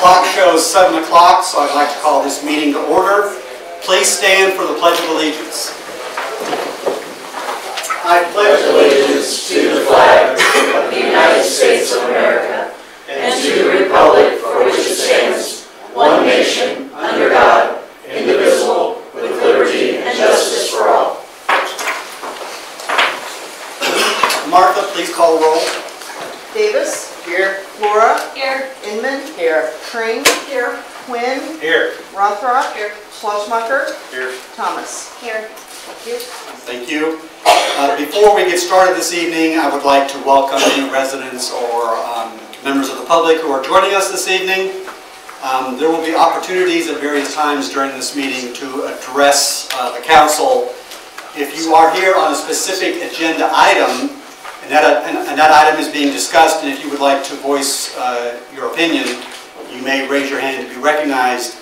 clock shows 7 o'clock, so I'd like to call this meeting to order. Please stand for the Pledge of Allegiance. I pledge allegiance to the flag of the United States of America and to the republic for which it stands, one nation, under God, indivisible, with liberty and justice for all. Martha, please call roll. Davis. Here. Laura. Here. Inman. Here. Crane. Here. Quinn. Here. Rothrock. Here. Schlossmacher. Here. Thomas. Here. Thank you. Thank you. Before we get started this evening, I would like to welcome any residents or members of the public who are joining us this evening. There will be opportunities at various times during this meeting to address the council. If you are here on a specific agenda item, and that item is being discussed, and if you would like to voice your opinion, you may raise your hand to be recognized.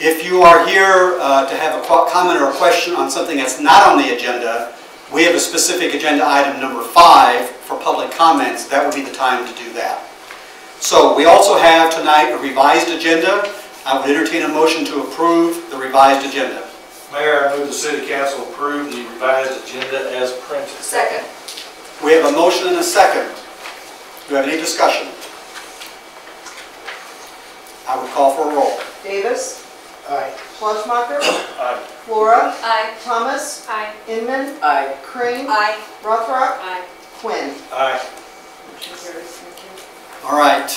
If you are here to have a comment or a question on something that's not on the agenda, we have a specific agenda item number 5 for public comments. That would be the time to do that. So we also have tonight a revised agenda. I would entertain a motion to approve the revised agenda. Mayor, I move the City Council approve the revised agenda as printed. Second. We have a motion and a second. Do we have any discussion? I would call for a roll. Davis. Aye. Schlossmacher. Aye. Laura. Aye. Thomas. Aye. Inman. Aye. Crane. Aye. Rothrock. Aye. Quinn. Aye. All right.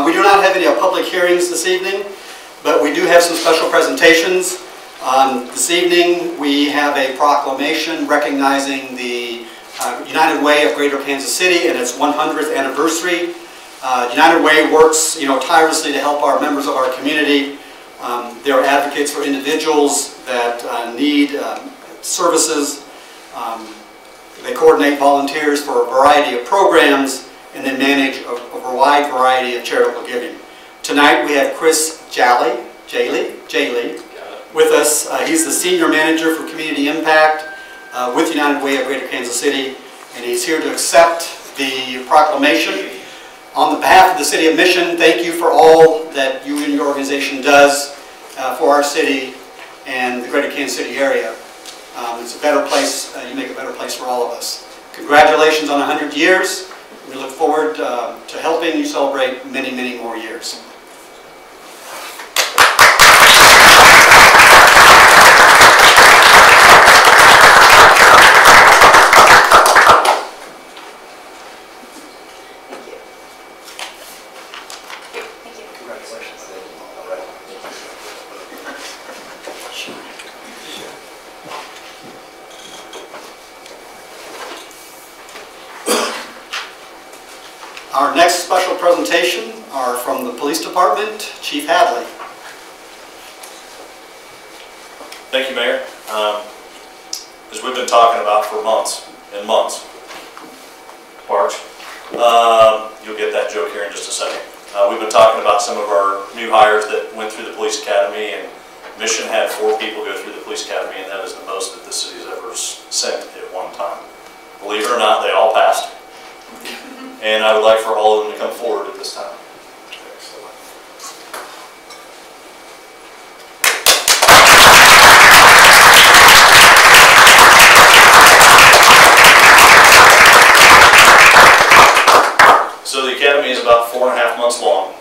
We do not have any public hearings this evening, but we do have some special presentations. This evening we have a proclamation recognizing the United Way of Greater Kansas City and its 100th anniversary. United Way works tirelessly to help our members of our community. They're advocates for individuals that need services. They coordinate volunteers for a variety of programs and then manage a wide variety of charitable giving. Tonight we have Chris Jaley with us. He's the Senior Manager for Community Impact with United Way of Greater Kansas City, and he's here to accept the proclamation. On the behalf of the City of Mission, thank you for all that you and your organization does for our city and the Greater Kansas City area. It's a better place, you make a better place for all of us. Congratulations on 100 years. We look forward to helping you celebrate many, many more years. Our next special presentation are from the Police Department. Chief Hadley. Thank you, Mayor. As we've been talking about for months and months, Parks, you'll get that joke here in just a second. We've been talking about some of our new hires that went through the Police Academy, and Mission had 4 people go through the Police Academy, and that is the most that the city's ever sent at one time. Believe it or not, they all passed. And I would like for all of them to come forward at this time. So the academy is about 4.5 months long,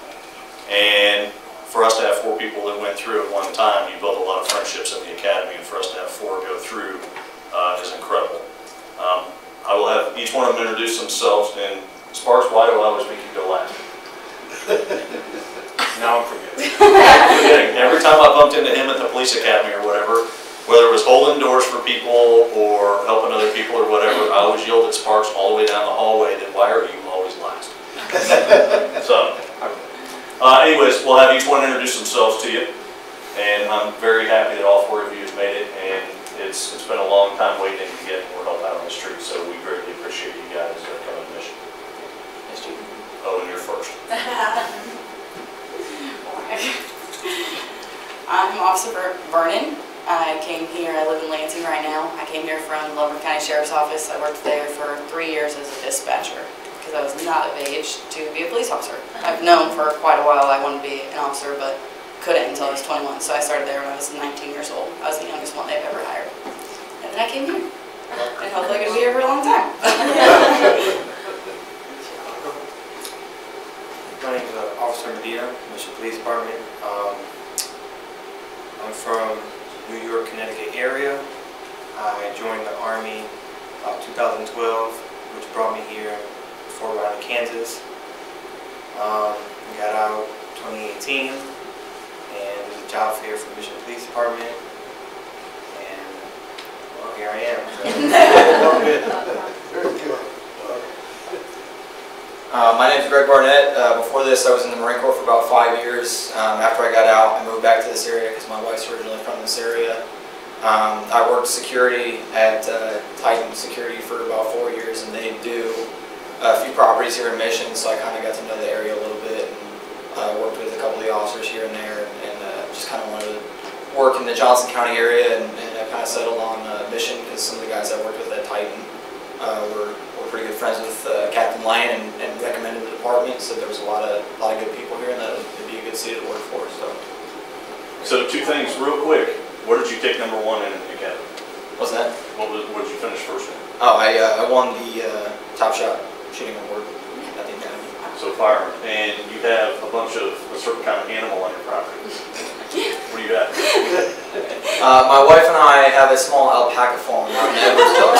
and for us to have 4 people that went through at one time, you build a lot of friendships in the academy, and for us to have 4 go through is incredible. I will have each one of them introduce themselves, and Sparks, why do I always make you go last? Now I'm forgetting. Every time I bumped into him at the police academy or whatever, whether it was holding doors for people or helping other people or whatever, I always yelled at Sparks all the way down the hallway that, why are you always last? So, anyways, we'll have each one introduce themselves to you. And I'm very happy that all 4 of you have made it. And it's been a long time waiting to get more help out on the street. So we greatly appreciate you guys coming to Mission. Oh, and you're first. I'm Officer Vernon. I came here, I live in Lansing right now. I came here from Loveland County Sheriff's Office. I worked there for 3 years as a dispatcher. because I was not of age to be a police officer. I've known for quite a while I wanted to be an officer, but couldn't until I was 21, so I started there when I was 19 years old. I was the youngest one they've ever hired. And then I came here, and hopefully I'm going to be here for a long time. My name is Officer Medina, Mission Police Department. I'm from New York, Connecticut area. I joined the Army about 2012, which brought me here to Fort Riley, Kansas. We got out 2018, and there's a job fair for Mission Police Department, and well, here I am. My name is Greg Barnett. Before this, I was in the Marine Corps for about 5 years. After I got out, I moved back to this area because my wife's originally from this area. I worked security at Titan Security for about 4 years, and they do a few properties here in Mission, so I kind of got to know the area a little bit, and worked with a couple of the officers here and there, and just kind of wanted to work in the Johnson County area, and I kind of settled on Mission because some of the guys I worked with at Titan were pretty good friends with Captain Lane, and recommended the department, so there was a lot of good people here, and that would be a good city to work for. So 2 things real quick. What did you take #1 in academy? What's that? What did you finish first in? Oh, I won the Top Shot shooting award at the academy. So firearm. And you have a bunch of a certain kind of animal on your property. What do you have? My wife and I have a small alpaca farm out in Edwardsville.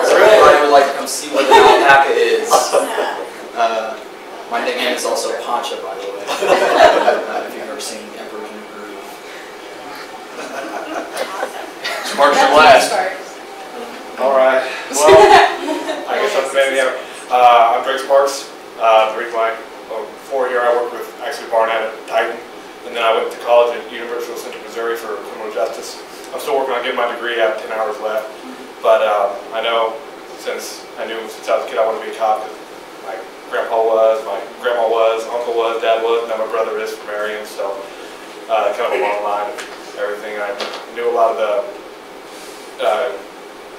So if anybody would like to come see what an alpaca is. My nickname is also Poncho, by the way. If you've ever seen Emperor's New Groove. Sparks your last. All right. Well, I guess I'm the man here. I'm Drake Sparks. The reason why before here I worked with actually Barnett at Titan, and then I went to college at University of Central Missouri for criminal justice. I'm still working on getting my degree. I have 10 hours left, but I know since I was a kid I wanted to be a cop. My grandpa was, my grandma was, uncle was, dad was, now my brother is from Marion, so kind of a long line of everything. I knew a lot of the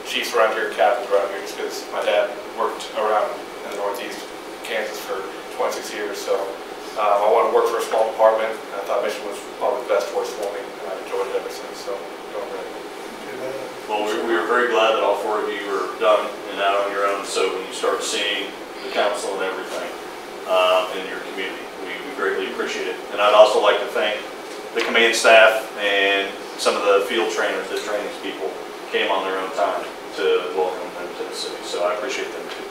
chiefs around here, captains around here, just because my dad worked around in the Northeast Kansas for 26 years, so I wanted to work for a small department, and I thought Mission was probably the best choice for me, and I've enjoyed it ever since, so going great. Well, we were very glad that all 4 of you were done and out on your own, so when you start seeing the council and everything in your community, we greatly appreciate it. And I'd also like to thank the command staff and some of the field trainers that train these people came on their own time to welcome them to the city, so I appreciate them too.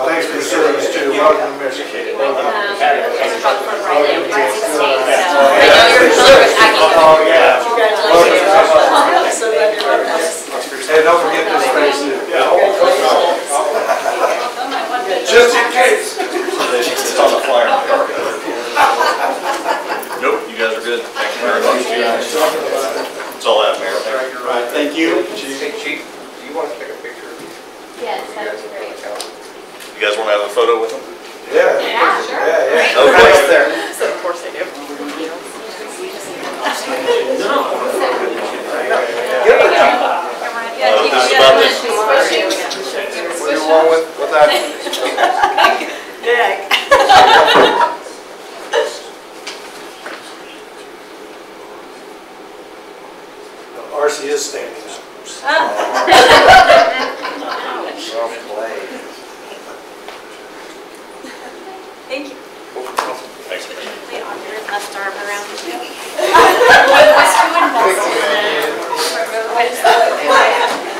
Thanks for the service too. Welcome to Michigan. I know you're familiar with Aggie. Oh, yeah. Congratulations. So glad you're with us. Hey, don't forget this face too. Just in case. It's on the flyer. Nope, you guys are good. Thank you very much. That's all I have, Mayor. Right, thank you. Hey, Chief, do you want to take a picture of these? Yes, that would be great. You guys want to have a photo with them? Yeah. Yeah, sure. Yeah. Okay. Up there. So of course I do. This is about this. What do you want with that? Yeah. RC is standing up. Thank you. Thanks. Really on your left arm around you.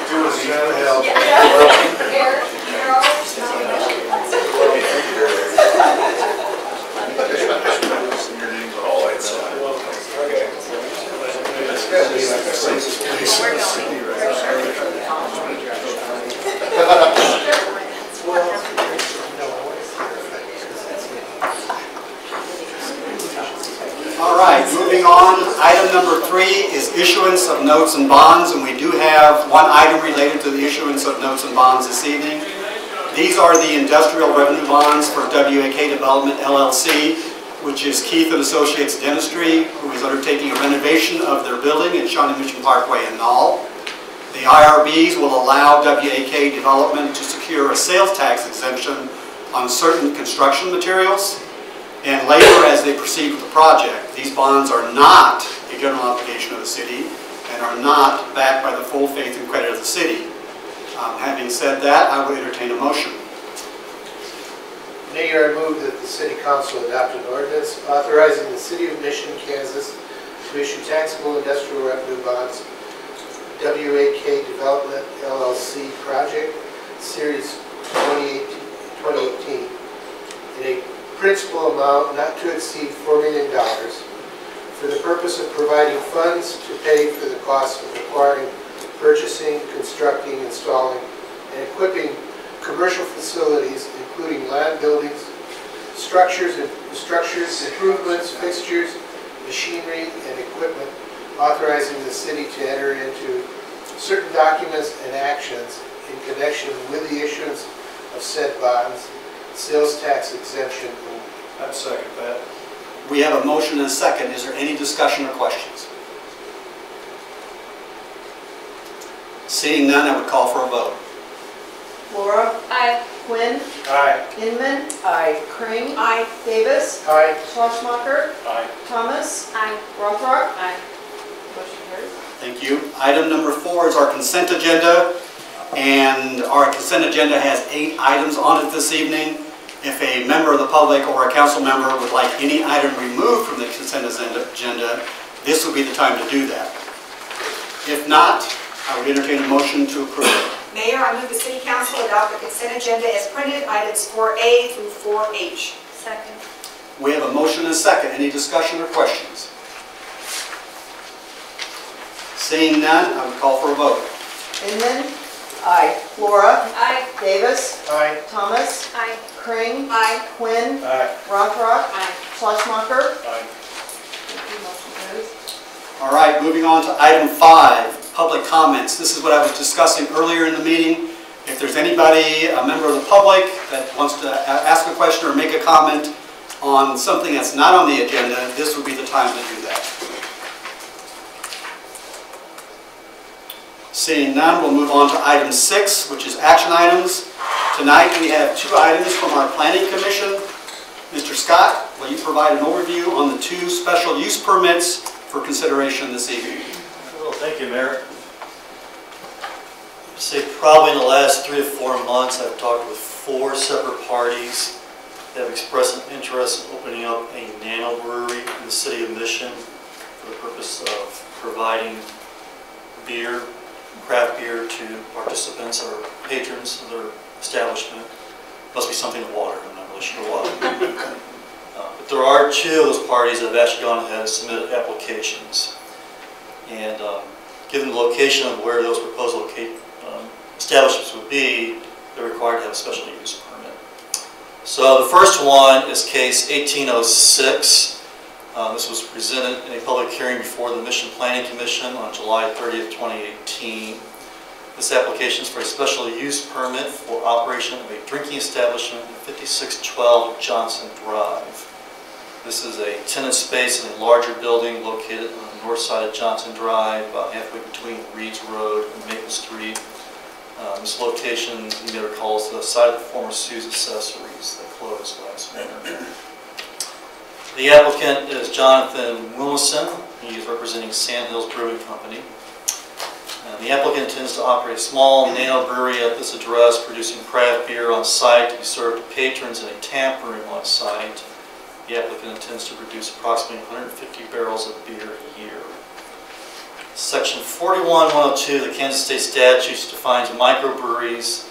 Do as you gotta help. All right, moving on. Item number 3 is issuance of notes and bonds, and we do have one item related to the issuance of notes and bonds this evening. These are the industrial revenue bonds for WAK Development LLC. which is Keith and Associates Dentistry, who is undertaking a renovation of their building at Shawnee Mission Parkway in Knoll. The IRBs will allow WAK Development to secure a sales tax exemption on certain construction materials and labor as they proceed with the project. These bonds are not a general obligation of the city and are not backed by the full faith and credit of the city. Having said that, I would entertain a motion. Mayor, I move that the City Council adopt an ordinance authorizing the City of Mission, Kansas to issue taxable industrial revenue bonds, WAK Development LLC Project Series 2018, in a principal amount not to exceed $4 million for the purpose of providing funds to pay for the cost of acquiring, purchasing, constructing, installing, and equipping commercial facilities, including land buildings, structures, improvements, fixtures, machinery, and equipment, authorizing the city to enter into certain documents and actions in connection with the issuance of said bonds, sales tax exemption only. I'd second that. We have a motion and a second. Is there any discussion or questions? Seeing none, I would call for a vote. Laura? Aye. Quinn? Aye. Inman? Aye. Crane? Aye. Davis? Aye. Schlesmacher? Aye. Thomas? Aye. Rothrock? Aye. Motion carries. Thank you. Item number 4 is our consent agenda, and our consent agenda has 8 items on it this evening. If a member of the public or a council member would like any item removed from the consent agenda, this would be the time to do that. If not, I would entertain a motion to approve. Mayor, I move the City Council adopt the consent agenda as printed, items 4A through 4H. Second. We have a motion and a second. Any discussion or questions? Seeing none, I would call for a vote. Inman? Aye. Laura? Aye. Davis? Aye. Thomas? Aye. Crane? Aye. Quinn? Aye. Rothrock? Aye. Schlesmacher? Aye. Motion carries. All right, moving on to item 5, public comments. This is what I was discussing earlier in the meeting. If there's anybody, a member of the public, that wants to ask a question or make a comment on something that's not on the agenda, this would be the time to do that. Seeing none, we'll move on to item 6, which is action items. Tonight we have 2 items from our Planning Commission. Mr. Scott, will you provide an overview on the 2 special use permits for consideration this evening? Well, thank you, Mayor. I'd say probably in the last 3 to 4 months, I've talked with 4 separate parties that have expressed an interest in opening up a nano brewery in the city of Mission for the purpose of providing beer, craft beer to participants or patrons of their establishment. Must be something with water, I'm not really sure why. But there are 2 of those parties that have actually gone ahead and submitted applications. And given the location of where those proposed establishments would be, they're required to have a special use permit. So the first one is case 1806. This was presented in a public hearing before the Mission Planning Commission on July 30th, 2018. This application is for a special use permit for operation of a drinking establishment at 5612 Johnson Drive. This is a tenant space in a larger building located on the north side of Johnson Drive, about halfway between Reed's Road and Maple Street. This location, you may recall, is to the side of the former Sue's Accessories that closed last winter. The applicant is Jonathan Willison. He is representing Sand Hills Brewing Company. The applicant intends to operate a small nano brewery at this address, producing craft beer on site to be served to patrons in a tap room on site. The applicant intends to produce approximately 150 barrels of beer a year. Section 41-102 of the Kansas State Statutes defines microbreweries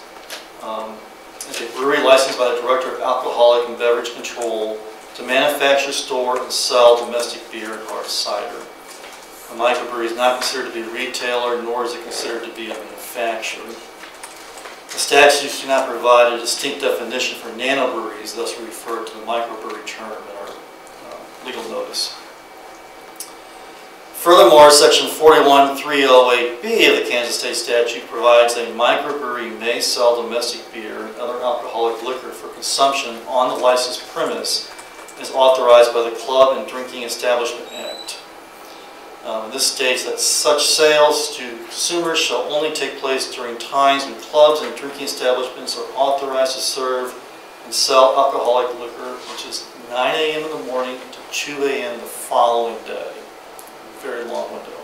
as a brewery licensed by the Director of Alcoholic and Beverage Control to manufacture, store, and sell domestic beer and hard cider. A microbrewery is not considered to be a retailer, nor is it considered to be a manufacturer. The statutes do not provide a distinct definition for nanobreweries, thus we refer to the microbrewery term in our legal notice. Furthermore, Section 41-308B of the Kansas State Statute provides a microbrewery may sell domestic beer and other alcoholic liquor for consumption on the licensed premise as authorized by the Club and Drinking Establishment Act. This states that such sales to consumers shall only take place during times when clubs and drinking establishments are authorized to serve and sell alcoholic liquor, which is 9 a.m. in the morning to 2 a.m. the following day. Very long window.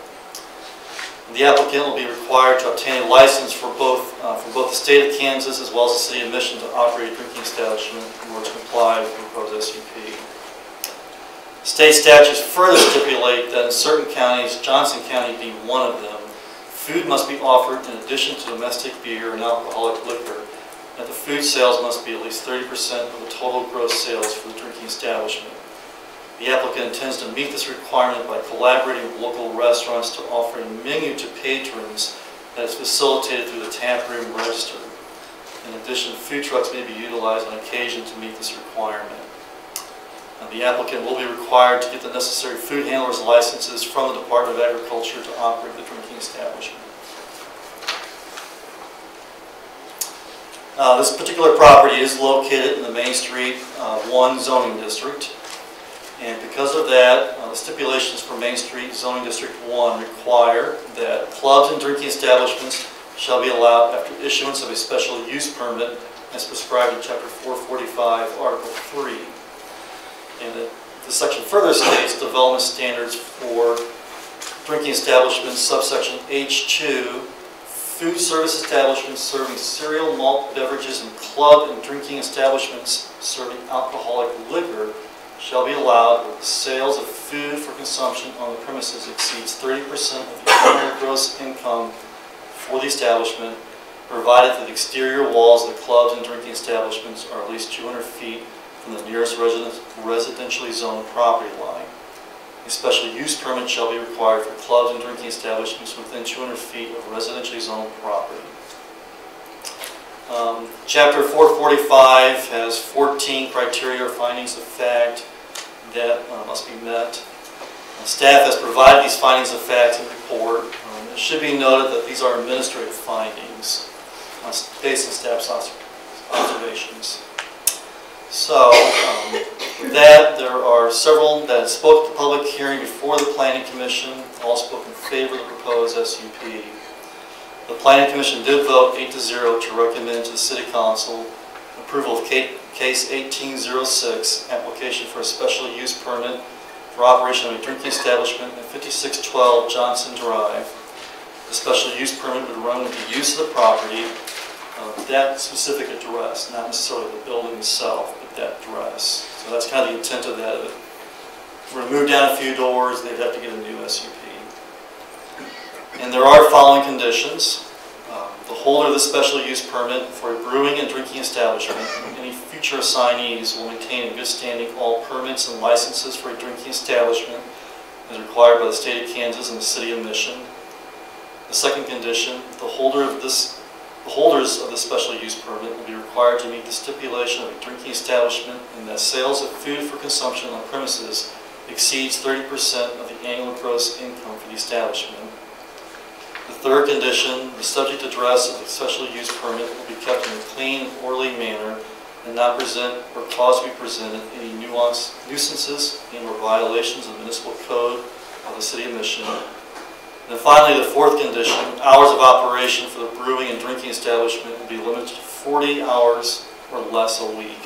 The applicant will be required to obtain a license for both the state of Kansas as well as the city of Mission to operate a drinking establishment in order to comply with the proposed SUP. State statutes further stipulate that in certain counties, Johnson County being one of them, food must be offered in addition to domestic beer and alcoholic liquor, and that the food sales must be at least 30% of the total gross sales for the drinking establishment. The applicant intends to meet this requirement by collaborating with local restaurants to offer a menu to patrons that is facilitated through the tap room register. In addition, food trucks may be utilized on occasion to meet this requirement. The applicant will be required to get the necessary food handlers licenses from the Department of Agriculture to operate the drinking establishment. This particular property is located in the Main Street 1 zoning district. And because of that, the stipulations for Main Street Zoning District 1 require that clubs and drinking establishments shall be allowed after issuance of a special use permit as prescribed in Chapter 445, Article 3. And the section further states development standards for drinking establishments, subsection H2, food service establishments serving cereal, malt beverages, and club and drinking establishments serving alcoholic liquor shall be allowed where the sales of food for consumption on the premises exceeds 30% of the annual gross income for the establishment, provided that the exterior walls of the clubs and drinking establishments are at least 200 feet from the nearest residentially zoned property line. A special use permit shall be required for clubs and drinking establishments within 200 feet of residentially zoned property. Chapter 445 has 14 criteria or findings of fact that must be met. Staff has provided these findings of fact in the report. It should be noted that these are administrative findings based on staff's observations. So, with that, there are several that spoke at the public hearing before the Planning Commission, all spoke in favor of the proposed SUP. The Planning Commission did vote 8-0 to recommend to the City Council approval of Case 1806, application for a special use permit for operation of a drinking establishment at 5612 Johnson Drive. The special use permit would run with the use of the property, that specific address, not necessarily the building itself, but that address. So that's kind of the intent of that. If we're going to move down a few doors, they'd have to get a new SUP. And there are following conditions. The holder of the special use permit for a brewing and drinking establishment and any future assignees will maintain in good standing all permits and licenses for a drinking establishment as required by the state of Kansas and the city of Mission. The second condition, the holders of the special use permit will be required to meet the stipulation of a drinking establishment and that sales of food for consumption on premises exceeds 30% of the annual gross income for the establishment. The third condition, the subject address of the special use permit will be kept in a clean and orderly manner and not present or cause to be presented any nuisances and/or violations of the municipal code of the city of Mission. And then finally, the fourth condition, hours of operation for the brewing and drinking establishment will be limited to 40 hours or less a week.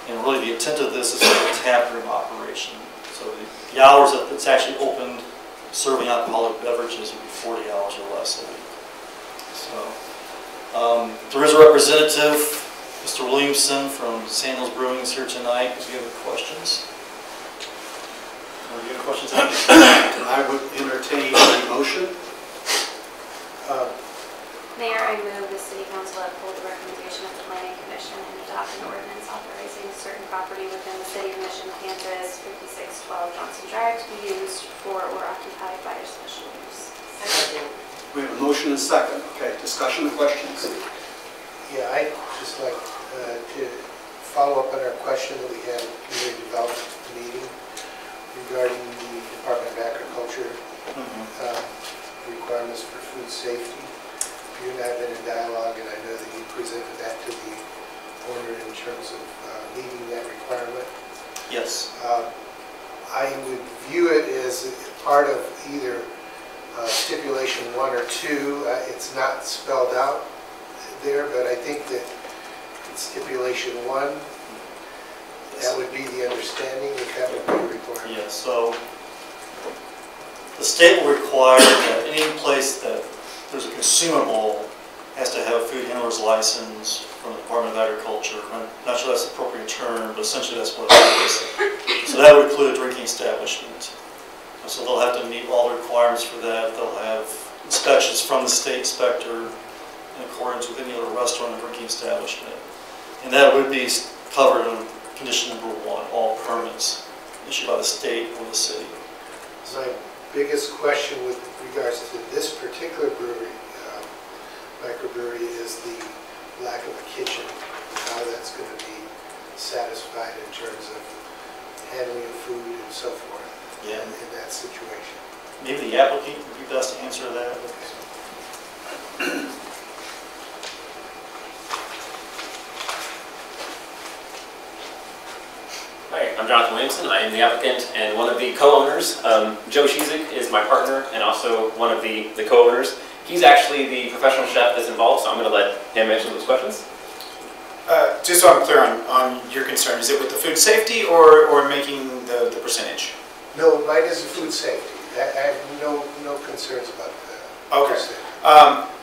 And really the intent of this is for the tap room operation. So the hours that it's actually opened serving alcoholic beverages would be 40 hours or less a week. So there is a representative, Mr. Williamson from Sand Hills Brewing is here tonight. Do you have any questions? Do you have questions? I would entertain a motion. Mayor, I move the City Council uphold the recommendation of the Planning Commission and adopt an ordinance authorizing certain property within the City of Mission, Kansas, 5612 Johnson Drive to be used for or occupied by a special use. We have a motion and a second. Okay, discussion and questions. Yeah, I'd just like to follow up on our question that we had at the community development meeting regarding the Department of Agriculture requirements for food safety. You and I have been in dialogue, and I know that you presented that to the owner in terms of meeting that requirement. Yes. I would view it as part of either stipulation 1 or 2. It's not spelled out there, but I think that in stipulation 1, that would be the understanding that that would be required. Yes, so the state will require that any place that there's a consumable has to have a food handler's license from the Department of Agriculture. I'm not sure that's the appropriate term, but essentially that's what it is. So that would include a drinking establishment. So they'll have to meet all the requirements for that. They'll have inspections from the state inspector in accordance with any other restaurant or drinking establishment. And that would be covered in condition number 1, all permits issued by the state or the city. My biggest question with regards to this particular brewery, microbrewery, is the lack of a kitchen, how that's going to be satisfied in terms of handling of food and so forth in that situation. Maybe the applicant would be best to answer that. Hi, I'm Jonathan Williamson. I am the applicant and one of the co-owners. Joe Shizik is my partner and also one of the co-owners. He's actually the professional chef that's involved, so I'm going to let him answer those questions. Just so I'm clear on your concern, is it with the food safety or making the percentage? No, mine is the food safety. I have no concerns about that. Okay.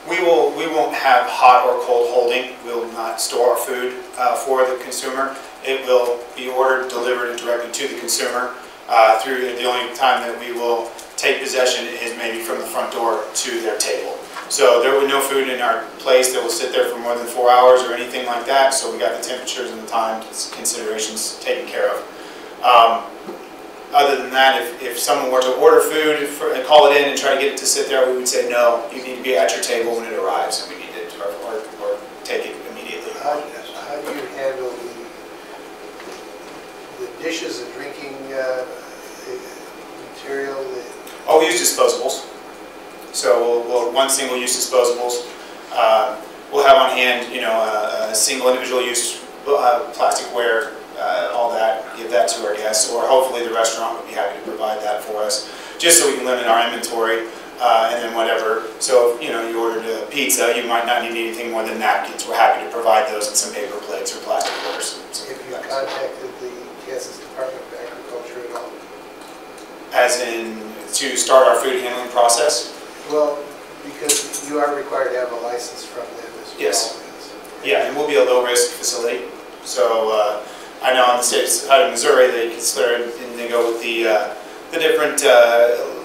We won't have hot or cold holding. We will not store our food for the consumer. It will be ordered, delivered directly to the consumer. The only time that we will take possession is maybe from the front door to their table. So there will be no food in our place that will sit there for more than 4 hours or anything like that. So we got the temperatures and the time considerations taken care of. Other than that, if someone were to order food and call it in and try to get it to sit there, we would say no, you need to be at your table when it arrives, and we need it or take it immediately. How do you handle the dishes and drinking material? Oh, we use disposables. So we'll one single-use disposables. We'll have on hand, a single individual-use plasticware, all that. Give that to our guests, or hopefully the restaurant would be happy to provide that for us, just so we can limit our inventory. And then whatever. So you ordered a pizza, you might not need anything more than napkins. We're happy to provide those and some paper plates or plasticware. Have you contacted the Kansas Department of Agriculture at all? As in to start our food handling process? Well, because you are required to have a license from them as well. Yes. Yeah, and we'll be a low-risk facility. So I know in the states out of Missouri, they consider and they go with the different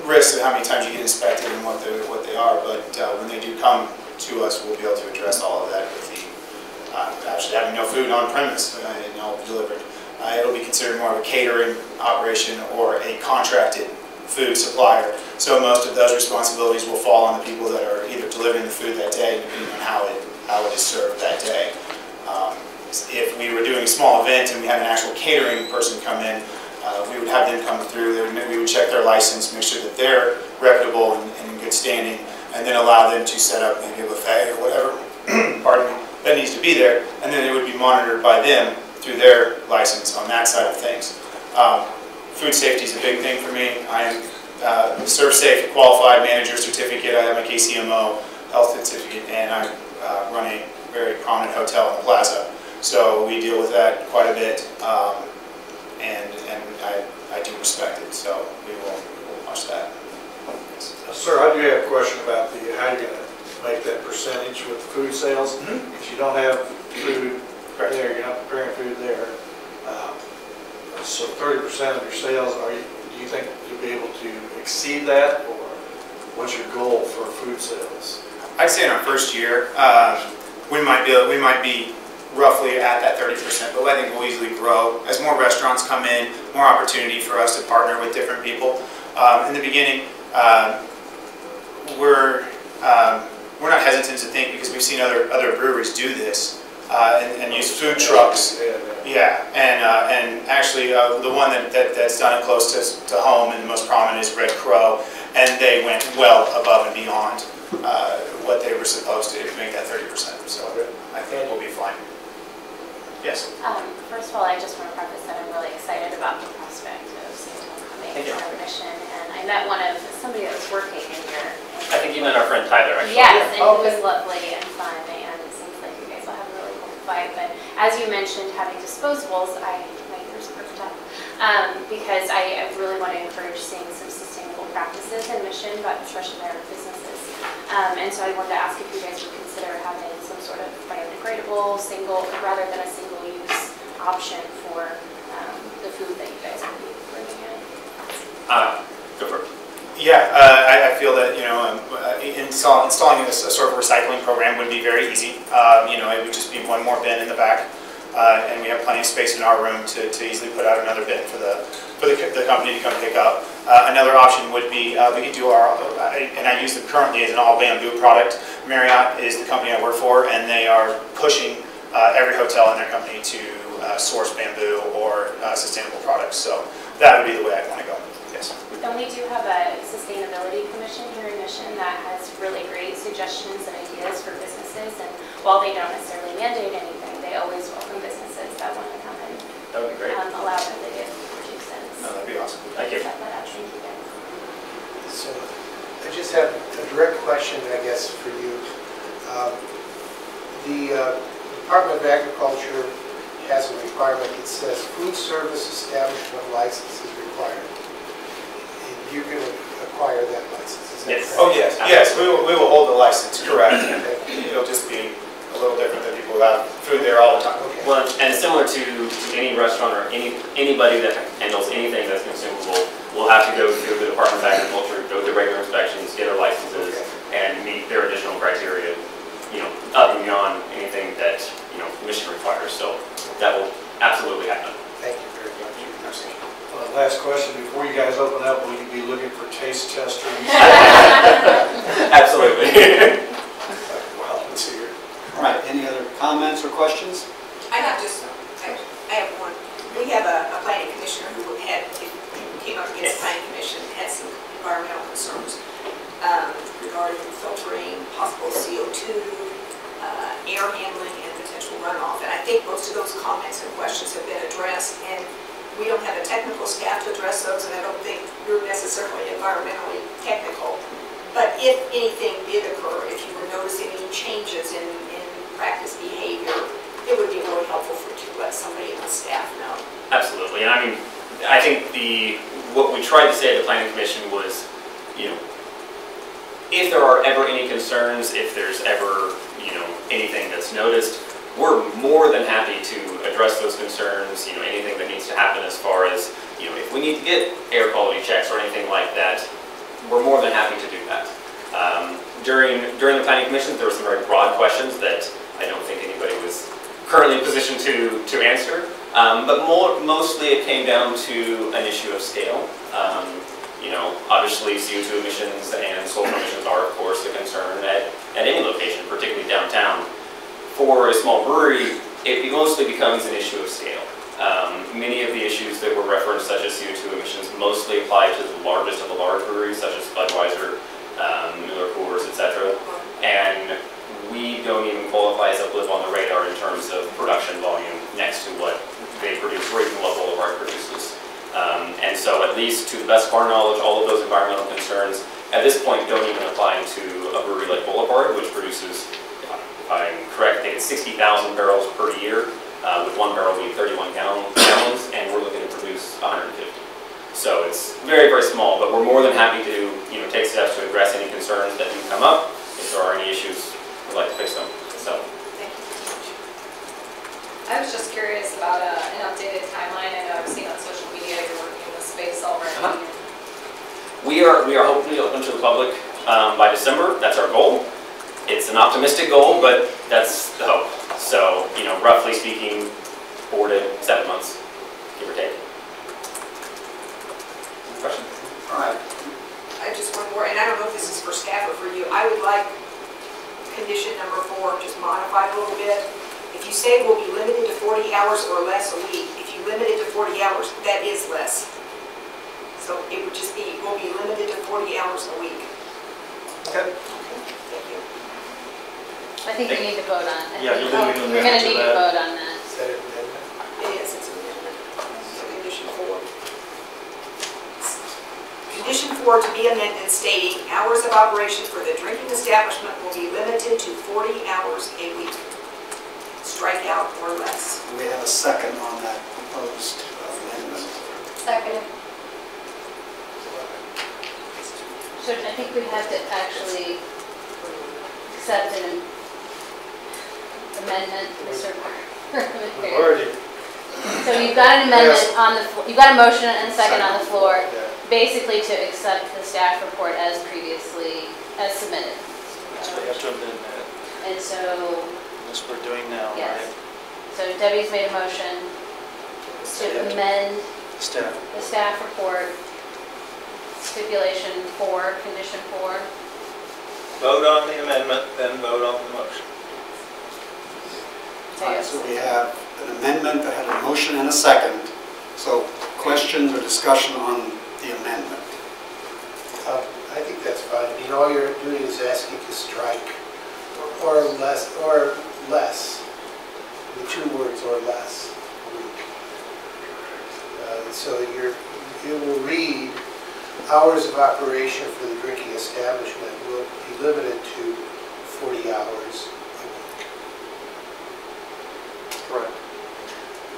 risks of how many times you get inspected and what they are. But when they do come to us, we'll be able to address all of that with the actually having no food on premise and all delivered. It'll be considered more of a catering operation or a contracted food supplier. So most of those responsibilities will fall on the people that are either delivering the food that day, depending on how it is served that day. If we were doing a small event and we had an actual catering person come in, we would have them come through. We would check their license, make sure that they're reputable and in good standing, and then allow them to set up maybe a buffet or whatever, pardon me, that needs to be there, and then it would be monitored by them through their license on that side of things. Food safety is a big thing for me. I am Serve Safe Qualified Manager Certificate. I have my KCMO health certificate, and I run a very prominent hotel in the plaza. So we deal with that quite a bit, and I do respect it. So we will watch that. Sir, I do have a question about how you're going to make that percentage with food sales. If you don't have food there, you're not preparing food there. So 30% of your sales, do you think you'll be able to exceed that, or what's your goal for food sales? I'd say in our first year, we might be roughly at that 30%, but I think we'll easily grow as more restaurants come in, more opportunity for us to partner with different people. In the beginning, we're not hesitant to think, because we've seen other breweries do this and use food trucks. Yeah, and actually the one that's done it close to home and the most prominent is Red Crow, and they went well above and beyond what they were supposed to make that 30%. So I think we'll be fine. Yes. First of all, I just want to preface that I'm really excited excited about the prospect of Santa coming Thank you. to our mission, and I met somebody that was working in here. I think you met our friend Tyler, actually. Yes, and Oh, it was lovely and fun, and it seems like you guys will have a really cool fight. But as you mentioned, having disposables, my ears perked up because I really want to encourage seeing some sustainable practices in mission, but especially in our businesses. And so I wanted to ask if you guys would consider having some sort of biodegradable, rather than a single-use option for the food that you guys will be bringing in. Go for it. Yeah, I feel that, installing a sort of recycling program would be very easy. It would just be one more bin in the back, and we have plenty of space in our room to easily put out another bin for the company to come pick up. Another option would be we could do and I use them currently as an all bamboo product. Marriott is the company I work for, and they are pushing every hotel in their company to source bamboo or sustainable products. So that would be the way I'd want to go. Yes. And we do have a sustainability commission here in Mission that has really great suggestions and ideas for businesses. And while they don't necessarily mandate anything, they always welcome businesses that want to come and That would be great. allow them to get 2 cents. No, that'd be awesome. Thank you. Check that out. Thank you guys. So I just have a direct question, I guess, for you. The Department of Agriculture has a requirement that says food service establishment license is required. And you're going to acquire that license, is that Yes. correct? Oh, yes, we will hold the license, correct. Okay. It'll just be a little different than people who have food there all the time. Okay. Well, and similar to any restaurant or anybody that handles anything that's consumable, will have to go through the Department of Agriculture, go through regular inspections, get their licenses, and meet their additional criteria, up and beyond anything that, mission requires. So that will absolutely happen. Thank you very much. Last question, before you guys open up, will you be looking for taste testers? Absolutely. Well, let's hear it. All right, any other comments or questions? I have one. We have a planning commissioner who came up against the planning commission, had some environmental concerns regarding filtering, possible CO2, air handling, and potential runoff. And I think most of those comments and questions have been addressed, and we don't have a technical staff to address those, and I don't think you're necessarily environmentally technical. But if anything did occur, if you were noticing any changes in practice behavior, it would be really helpful to let somebody in the staff know. Absolutely. And I think what we tried to say at the Planning Commission was, if there are ever any concerns, if there's ever, anything that's noticed, we're more than happy to address those concerns, anything that needs to happen as far as, if we need to get air quality checks or anything like that, we're more than happy to do that. During the Planning Commission, there were some very broad questions that I don't think anybody was currently positioned to answer, but mostly it came down to an issue of scale. Obviously CO2 emissions and sulfur emissions are, of course, a concern at any location, particularly downtown. For a small brewery, it mostly becomes an issue of scale. Many of the issues that were referenced, such as CO2 emissions, mostly apply to the largest of the large breweries, such as Budweiser, Miller Coors, etc. And we don't even qualify as a blip on the radar in terms of production volume next to what they produce, or even what Boulevard produces. And so, at least to the best of our knowledge, all of those environmental concerns at this point don't even apply to a brewery like Boulevard, which produces, if I'm correct, I think it's 60,000 barrels per year, with one barrel being 31 gallons, and we're looking to produce 150. So it's very, very small, but we're more than happy to take steps to address any concerns that do come up. If there are any issues, we'd like to fix them. So. Thank you so much. I was just curious about an updated timeline. I know I've seen on social media you're working in the space already. We are hopefully open to the public by December. That's our goal. It's an optimistic goal, but that's the hope. So, roughly speaking, 4 to 7 months, give or take. Question? All right. I just one more, and I don't know if this is for staff or for you. I would like condition number 4 just modified a little bit. If you say will be limited to 40 hours or less a week, if you limit it to 40 hours, that is less. So it would just be, will be limited to 40 hours a week. Okay. Thank you. I think we need to vote on it. Yeah, you're going to We're going to need to vote on that. Is that an amendment? It is, it's an amendment. So condition report to be amended stating hours of operation for the drinking establishment will be limited to 40 hours a week. Strike out or less. Do we have a second on that proposed amendment? Second. So I think we have to actually accept an amendment, Mr. Parliamentarian. Already. So you've got an amendment Yes. on the, you've got a motion and a second on the floor, Yeah. basically to accept the staff report as previously, as submitted. So you have to amend that. And so, This we're doing now, yes. right? So Debbie's made a motion to amend Staff. the staff report, stipulation 4, condition 4. Vote on the amendment, then vote on the motion. All right, so we have an amendment that had a motion and a second. So questions or discussion on the amendment? I think that's fine. I mean, all you're doing is asking to strike or less, the 2 words or less. So it will read, hours of operation for the drinking establishment will be limited to 40 hours a week. Correct.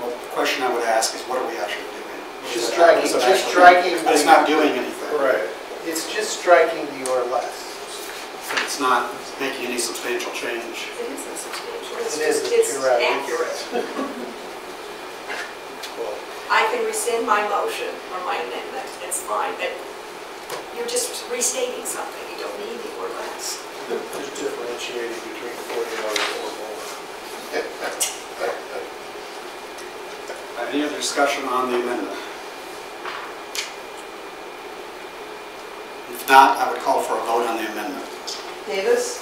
Well, the question I would ask is, what are we actually doing? Just striking, Is it just actually- striking. But it's not doing anything. Right. It's just striking the or less. It's not making any substantial change. It isn't substantial. It's It just, isn't, it's you're right. accurate. I can rescind my motion or my amendment, it's fine, but you're just restating something. You don't need any or less. Just differentiating between 40 hours or more. Any other discussion on the amendment? If not, I would call for a vote on the amendment. Davis,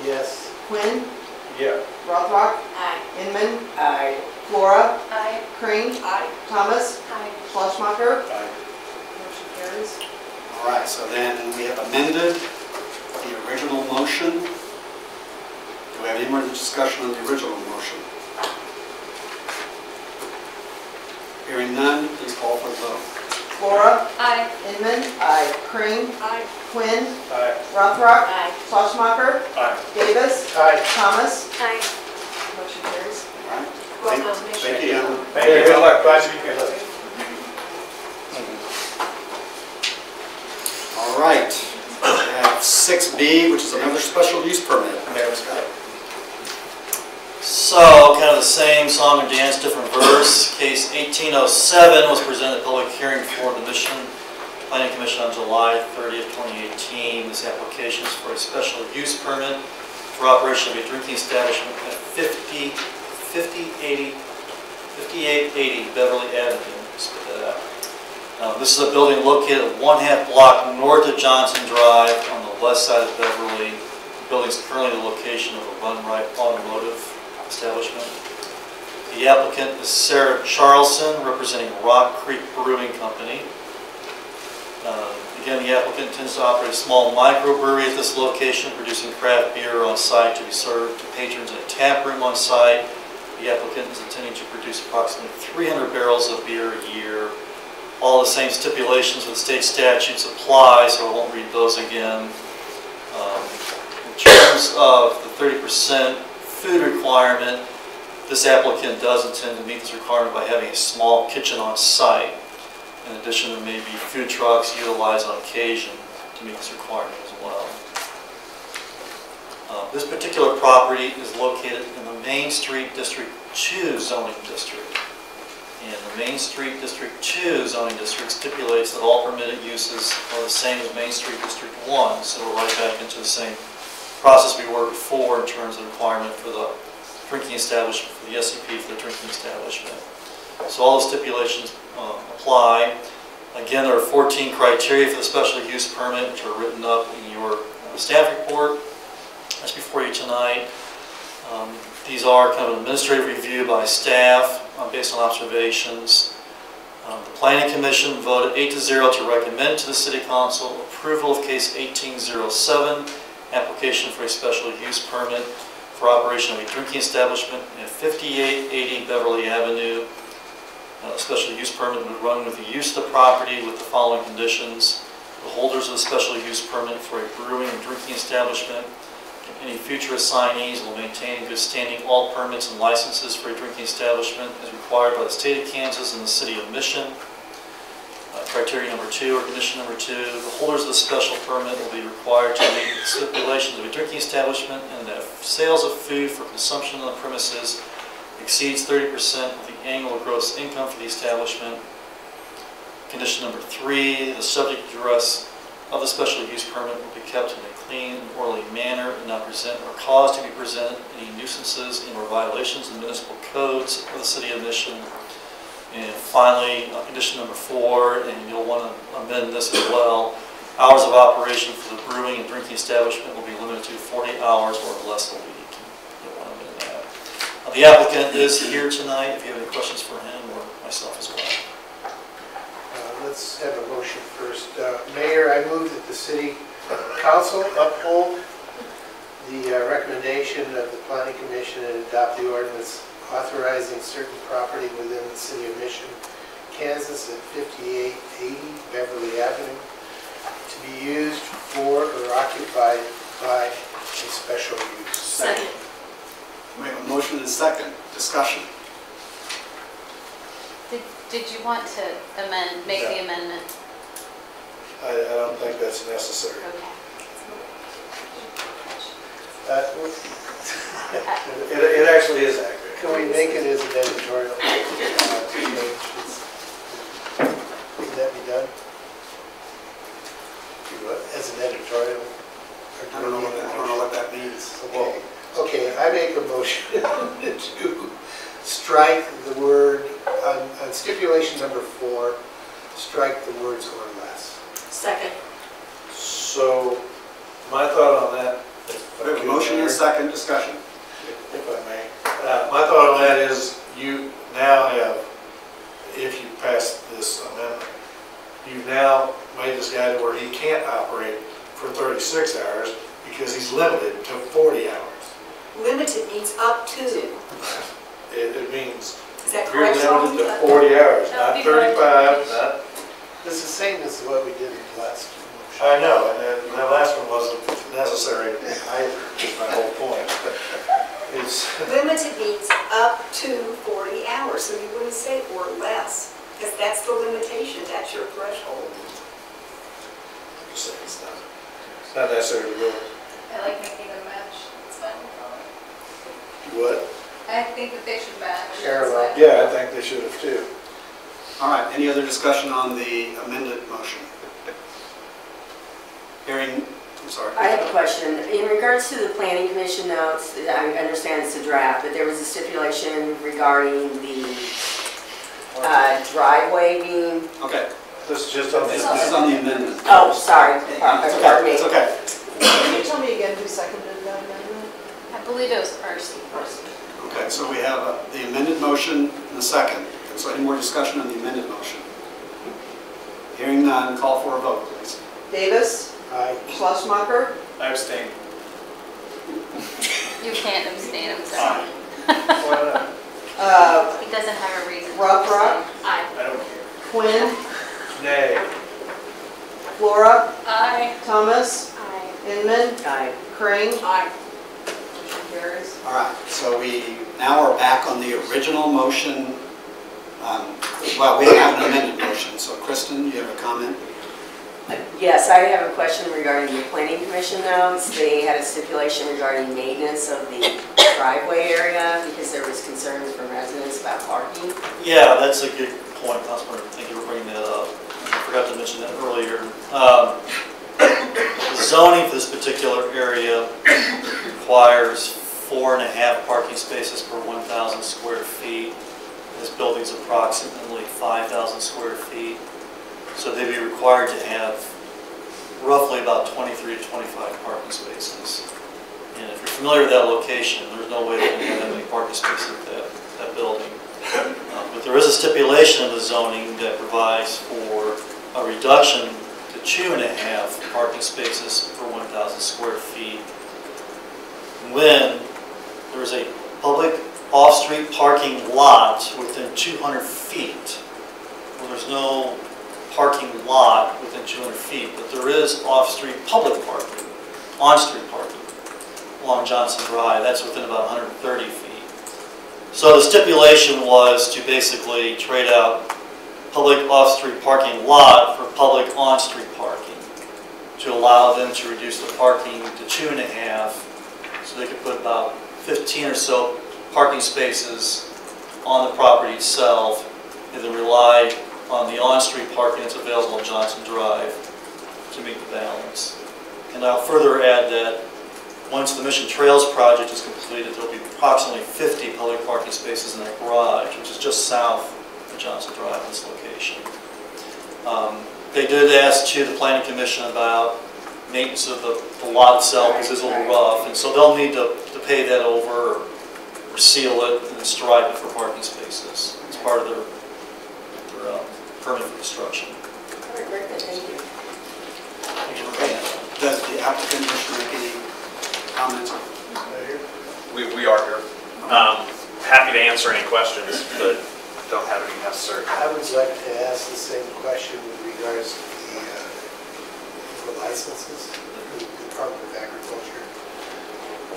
Yes. Quinn, Yeah. Rothrock, Aye. Inman, Aye. Flora, Aye. Crane, Aye. Thomas, Aye. Schlesmacher. Aye. Motion carries. All right, so then we have amended the original motion. Do we have any more discussion on the original motion? Hearing none, please call for the vote. Flora, Aye. Inman, aye. Crane, Aye. Quinn, Aye. Rothrock, Aye. Schlesmacher, Aye. Davis, Aye. Thomas. Aye. Motion carries. All right. Welcome, Thank you, Ann. Thank you, good luck, glad you can. All right, we have 6B, which is another special use permit. Mayor Scott. So, kind of the same song and dance, different verse. Case 1807 was presented at public hearing before the Planning Commission on July 30th, 2018. This application is for a special use permit for operation of a drinking establishment at 5880 Beverly Avenue. Spit that out. This is a building located at 1/2 block north of Johnson Drive on the west side of Beverly. The building is currently the location of a Run Right automotive establishment. The applicant is Sarah Charlson, representing Rock Creek Brewing Company. Again, the applicant intends to operate a small microbrewery at this location, producing craft beer on site to be served to patrons in a tap room on site. The applicant is intending to produce approximately 300 barrels of beer a year. All the same stipulations with state statutes apply, so I won't read those again. In terms of the 30% food requirement, this applicant does intend to meet this requirement by having a small kitchen on site. In addition, there may be food trucks utilized on occasion to meet this requirement as well. This particular property is located in the Main Street District 2 zoning district. And the Main Street District 2 zoning district stipulates that all permitted uses are the same as Main Street District 1. So we're right back into the same process we were before in terms of requirement for the drinking establishment, for the SCP for the drinking establishment. So all the stipulations apply. Again, there are 14 criteria for the special use permit, which are written up in your staff report. That's before you tonight. These are kind of an administrative review by staff based on observations. The Planning Commission voted 8-0 to recommend to the City Council approval of case 1807, application for a special use permit for operation of a drinking establishment at 5880 Beverly Avenue. A special use permit would run with the use of the property with the following conditions. The holders of the special use permit for a brewing and drinking establishment and any future assignees will maintain in good standing all permits and licenses for a drinking establishment as required by the state of Kansas and the city of Mission. Criteria number 2, or condition number 2, the holders of the special permit will be required to meet the stipulations of a drinking establishment and that sales of food for consumption on the premises exceeds 30% of the annual gross income for the establishment. Condition number 3, the subject address of the special use permit will be kept in a clean and orderly manner and not present or cause to be presented any nuisances and or violations of the municipal codes of the city of Mission. And finally, condition number 4, and you'll want to amend this as well, hours of operation for the brewing and drinking establishment will be limited to 40 hours or less a week. You'll want to amend that. The applicant is here tonight if you have any questions for him or myself as well. Let's have a motion first. Mayor, I move that the city council uphold the recommendation of the planning commission and adopt the ordinance authorizing certain property within the city of Mission, Kansas at 5880 Beverly Avenue to be used for or occupied by a special use. Second. We have a motion and a second. Discussion. Did you want to make the amendment? I don't think that's necessary. Okay. It actually is accurate. Can we make it as an editorial change? Can that be done? As an editorial? I don't know what that means. Okay, I make a motion to strike the word, on stipulation number 4, strike the words or less. Second. So, my thought on that. We have a motion and a second. Discussion. If I may. My thought on that is you now have, if you pass this amendment, you've now made this guy to where he can't operate for 36 hours because he's limited to 40 hours. Limited means up to. It means Is that you're correct, Sean? limited to 40 hours, That would not be 35, not. This is the same as what we did in the last motion. I know, and that last one wasn't necessary either, is my whole point. It's, Limited means up to 40 hours, so you wouldn't say or less, because that's the limitation, that's your threshold. it's not necessarily real. I like making them match. It's fine with me. What? I think that they should match. Parallel. Yeah, I think they should have too. All right, any other discussion on the amended motion? Hearing, I'm sorry. I have a question. In regards to the planning commission notes, I understand it's a draft, but there was a stipulation regarding the driveway being, Okay, This is just on this this. is on the amendment. oh, sorry, pardon me. It's okay. Can you tell me again who seconded that amendment? I believe it was Percy. Okay, so we have the amended motion and a second. So any more discussion on the amended motion? Hearing none, call for a vote, please. Davis, Aye. Schlesmacher, I abstain. You can't abstain, I'm sorry. He doesn't have a reason. Rothrock, Aye. I don't care. Quinn, Nay. Flora, Aye. Thomas, Aye. Inman, Aye. Crane. Aye. Motion carries. All right, so we now are back on the original motion. Well, we have an amended motion. So Kristen, you have a comment? Yes, I have a question regarding the planning commission notes. They had a stipulation regarding maintenance of the driveway area because there was concerns from residents about parking. Yeah, that's a good point, Councilman. Thank you for bringing that up. I forgot to mention that earlier. The zoning for this particular area requires 4.5 parking spaces per 1,000 square feet. This building's approximately 5,000 square feet. So they'd be required to have roughly about 23 to 25 parking spaces. And if you're familiar with that location, there's no way they can have that many parking spaces at that building. But there is a stipulation in the zoning that provides for a reduction to 2.5 parking spaces per 1,000 square feet when there's a public off-street parking lot within 200 feet. Well, there's no parking lot within 200 feet, but there is off-street public parking, on-street parking along Johnson Drive. That's within about 130 feet. So the stipulation was to basically trade out public off-street parking lot for public on-street parking to allow them to reduce the parking to 2.5, so they could put about 15 or so parking spaces on the property itself, and then rely on the on-street parking that's available on Johnson Drive to meet the balance. And I'll further add that once the Mission Trails project is completed, there will be approximately 50 public parking spaces in that garage, which is just south of Johnson Drive in this location. They did ask to the Planning Commission about maintenance of the lot itself, because it's a little rough, and so they'll need to pay that over or seal it and stripe it for parking spaces. It's part of their permit for construction. All right, very good, thank you. Does the applicant wish to make any comments? We are here. Happy to answer any questions, but don't have any necessary. I would like to ask the same question with regards to the licenses, the Department of Agriculture.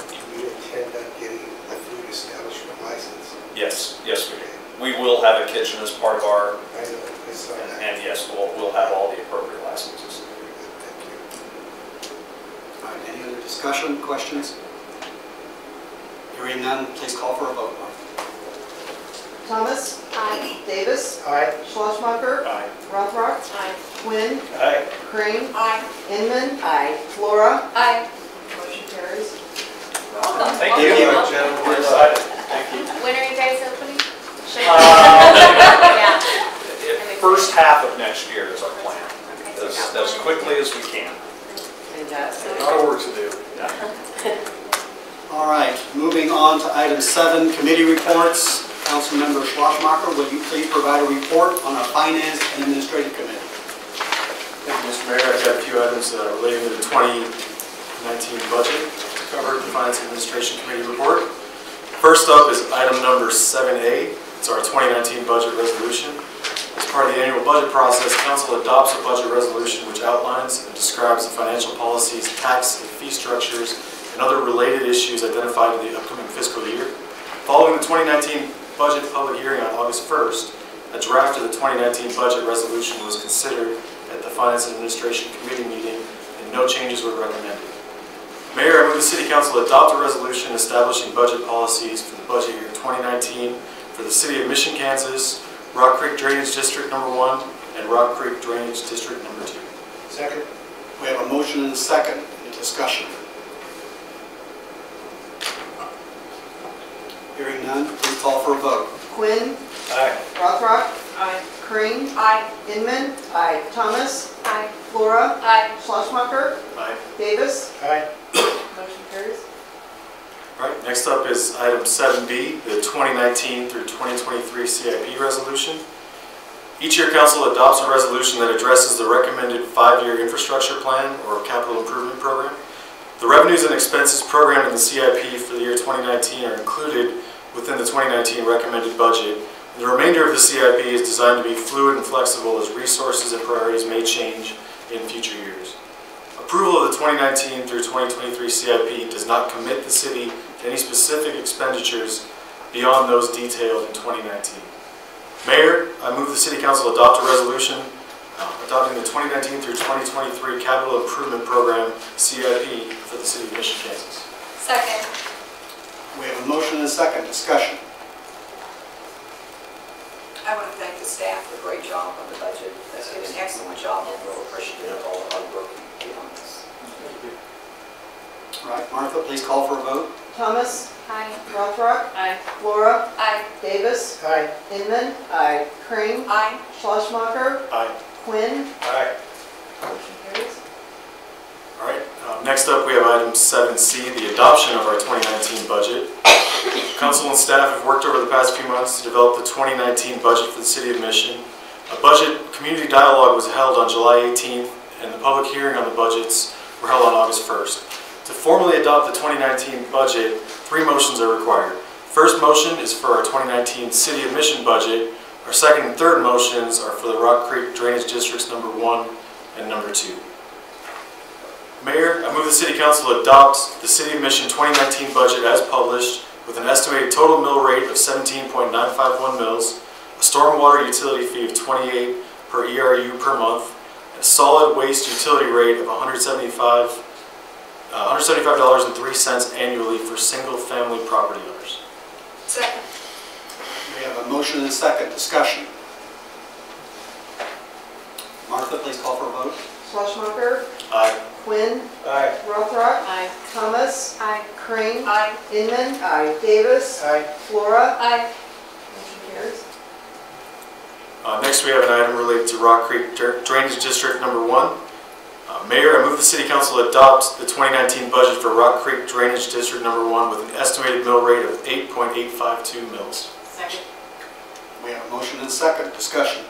Do you intend on getting a food establishment license? Yes, yes, we do. We will have a kitchen as part of our, I know, I saw that. and yes, we'll have all the appropriate licenses. Very good, thank you. All right, any other discussion, questions? Hearing none, please call for a vote. Thomas? Aye. Davis? Aye. Schlosmacher? Aye. Rothrock? Aye. Quinn? Aye. Crane? Aye. Inman? Aye. Flora? Aye. Motion carries. Welcome. Thank you. Welcome. Gentlemen, we're excited. Thank you. When are you guys opening? Yeah. Yeah. First half of next year is our plan, Okay, so as quickly as we can. Fantastic. A lot of work to do. All right, moving on to item 7, committee reports. Councilmember Schlossmacher, will you please provide a report on our Finance and Administrative Committee? Thank you, Mr. Mayor. I've got a few items relating to the 2019 budget to cover the Finance and Administration Committee report. First up is item number 7A. It's our 2019 budget resolution. As part of the annual budget process, Council adopts a budget resolution which outlines and describes the financial policies, tax and fee structures, and other related issues identified in the upcoming fiscal year. Following the 2019 budget public hearing on August 1st, a draft of the 2019 budget resolution was considered at the Finance and Administration Committee meeting, and no changes were recommended. Mayor, I move the City Council adopt a resolution establishing budget policies for the budget year 2019 for the City of Mission, Kansas, Rock Creek Drainage District Number 1, and Rock Creek Drainage District Number 2. Second? We have a motion and a second. Any discussion? Hearing none, please call for a vote. Quinn? Aye. Rothrock? Aye. Crane? Aye. Inman? Aye. Thomas? Aye. Flora? Aye. Schlosmacher? Aye. Davis? Aye. Motion carries. All right, next up is item 7B, the 2019 through 2023 CIP resolution. Each year, Council adopts a resolution that addresses the recommended 5-year infrastructure plan or capital improvement program. The revenues and expenses programmed in the CIP for the year 2019 are included within the 2019 recommended budget. And the remainder of the CIP is designed to be fluid and flexible as resources and priorities may change in future years. Approval of the 2019 through 2023 CIP does not commit the city to any specific expenditures beyond those detailed in 2019. Mayor, I move the City Council adopt a resolution adopting the 2019 through 2023 Capital Improvement Program CIP for the City of Mission, Kansas. Second. We have a motion and a second. Discussion. I want to thank the staff for a great job on the budget. They did an excellent job, and we're appreciative of all the hard work you did on this. All right, Martha, please call for a vote. Thomas? Aye. Rothrock? Aye. Flora? Aye. Davis? Aye. Inman? Aye. Crane? Aye. Schlosmacher? Aye. Quinn? Aye. Motion carries. All right, next up we have item 7C, the adoption of our 2019 budget. Council and staff have worked over the past few months to develop the 2019 budget for the City of Mission. A budget community dialogue was held on July 18th, and the public hearing on the budgets were held on August 1st. To formally adopt the 2019 budget, 3 motions are required. First motion is for our 2019 city admission budget. Our second and third motions are for the Rock Creek Drainage Districts number 1 and number 2. Mayor, I move the City Council adopt the city admission 2019 budget as published with an estimated total mill rate of 17.951 mills, a stormwater utility fee of 28 per ERU per month, and a solid waste utility rate of $175.03 annually for single-family property owners. Second. We have a motion and a second. Discussion. Martha, please call for a vote. Schleschmacher. Aye. Quinn. Aye. Rothrock. Aye. Thomas. Aye. Crane. Aye. Inman. Aye. Davis. Aye. Flora. Aye. Motion carries. Next, we have an item related to Rock Creek Drainage District number 1. Mayor, I move the City Council adopt the 2019 budget for Rock Creek Drainage District number 1 with an estimated mill rate of 8.852 mills. Second. We have a motion and a second. Discussion.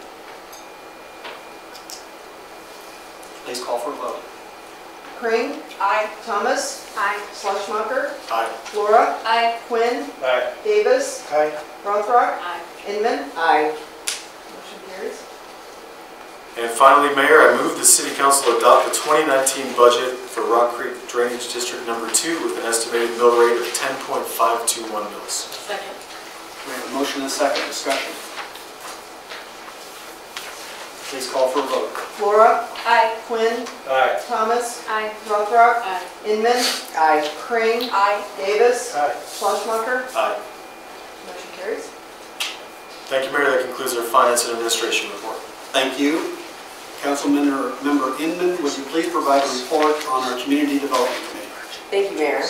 Please call for a vote. Crane. Aye. Thomas. Aye. Schleschmacher. Aye. Flora. Aye. Quinn. Aye. Davis. Aye. Rothrock. Aye. Inman. Aye. Motion carries. And finally, Mayor, I move the City Council adopt the 2019 budget for Rock Creek Drainage District number 2 with an estimated mill rate of 10.521 mills. Second. We have a motion and a second. Discussion. Please call for a vote. Flora. Aye. Quinn. Aye. Thomas. Aye. Rothrock. Aye. Inman. Aye. Crane. Aye. Davis. Aye. Schleschmacher. Aye. Motion carries. Thank you, Mayor. That concludes our Finance and Administration report. Thank you. Councilmember Inman, would you please provide a report on our Community Development Committee? Thank you, Mayor.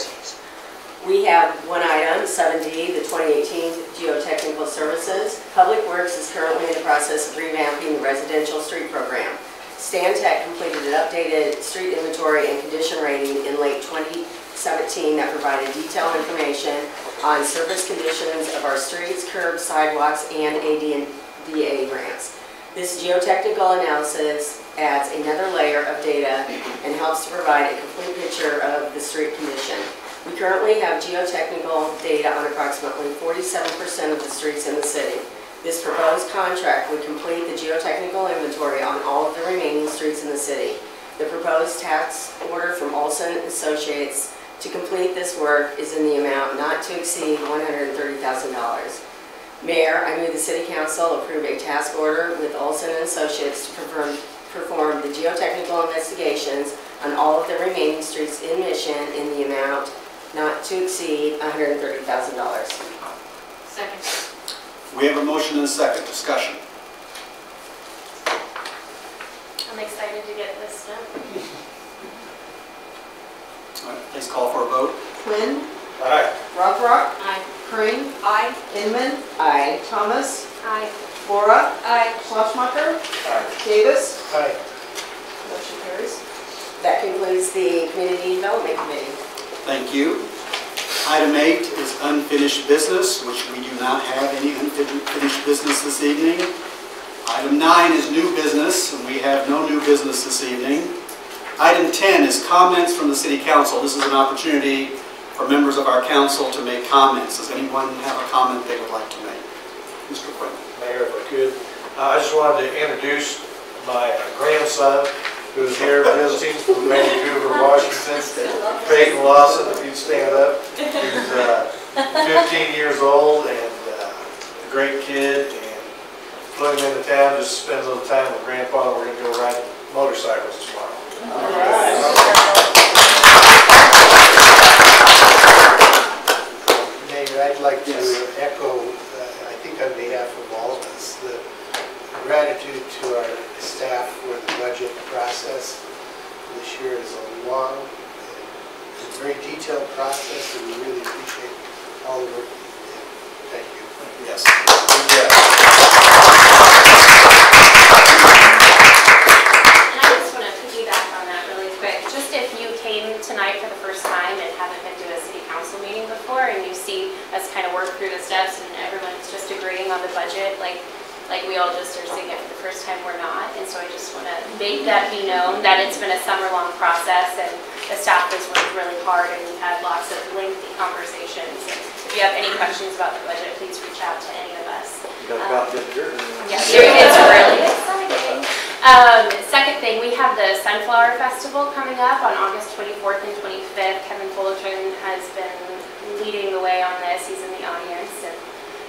We have one item, 7D, the 2018 Geotechnical Services. Public Works is currently in the process of revamping the residential street program. Stantec completed an updated street inventory and condition rating in late 2017 that provided detailed information on surface conditions of our streets, curbs, sidewalks, and ADA ramps. This geotechnical analysis adds another layer of data and helps to provide a complete picture of the street condition. We currently have geotechnical data on approximately 47% of the streets in the city. This proposed contract would complete the geotechnical inventory on all of the remaining streets in the city. The proposed task order from Olson Associates to complete this work is in the amount not to exceed $130,000. Mayor, I move the City Council approve a task order with Olson Associates to perform the geotechnical investigations on all of the remaining streets in Mission in the amount not to exceed $130,000. Second. We have a motion and a second. Discussion. I'm excited to get this done. All right, please call for a vote. Quinn. Aye. Rothrock. Aye. Crane. Aye. Inman. Aye. Thomas. Aye. Flora. Aye. Schleschmacher. Aye. Davis. Aye. Motion carries. That concludes the Community Development Committee. Thank you. Item 8 is unfinished business, which we do not have any unfinished business this evening. Item 9 is new business, and we have no new business this evening. Item 10 is comments from the City Council. This is an opportunity for members of our council to make comments. Does anyone have a comment they would like to make? Mr. Quinn. Mayor, if I could, I just wanted to introduce my grandson, who's here visiting from Vancouver, Washington. Peyton Lawson, if you'd stand up. He's 15 years old and a great kid, and put him into town just to spend a little time with Grandpa. We're going to go ride motorcycles tomorrow. Mayor, I'd like to echo, I think on behalf of all of us, the gratitude to our staff for the budget process. This year is a long and very detailed process, and we really appreciate all the work that you did. Thank you. Yes. And I just want to piggyback on that really quick. Just if you came tonight for the first time and haven't been to a city council meeting before, and you see us kind of work through the steps and everyone's just agreeing on the budget, like we all just are seeing it for the first time, we're not. And so I just want to make that be known that it's been a summer-long process, and the staff has worked really hard and we've had lots of lengthy conversations. And if you have any questions about the budget, please reach out to any of us. You got a copy of yours? Yeah, it's really exciting. Second thing, we have the Sunflower Festival coming up on August 24th and 25th. Kevin Fullerton has been leading the way on this. He's in the audience,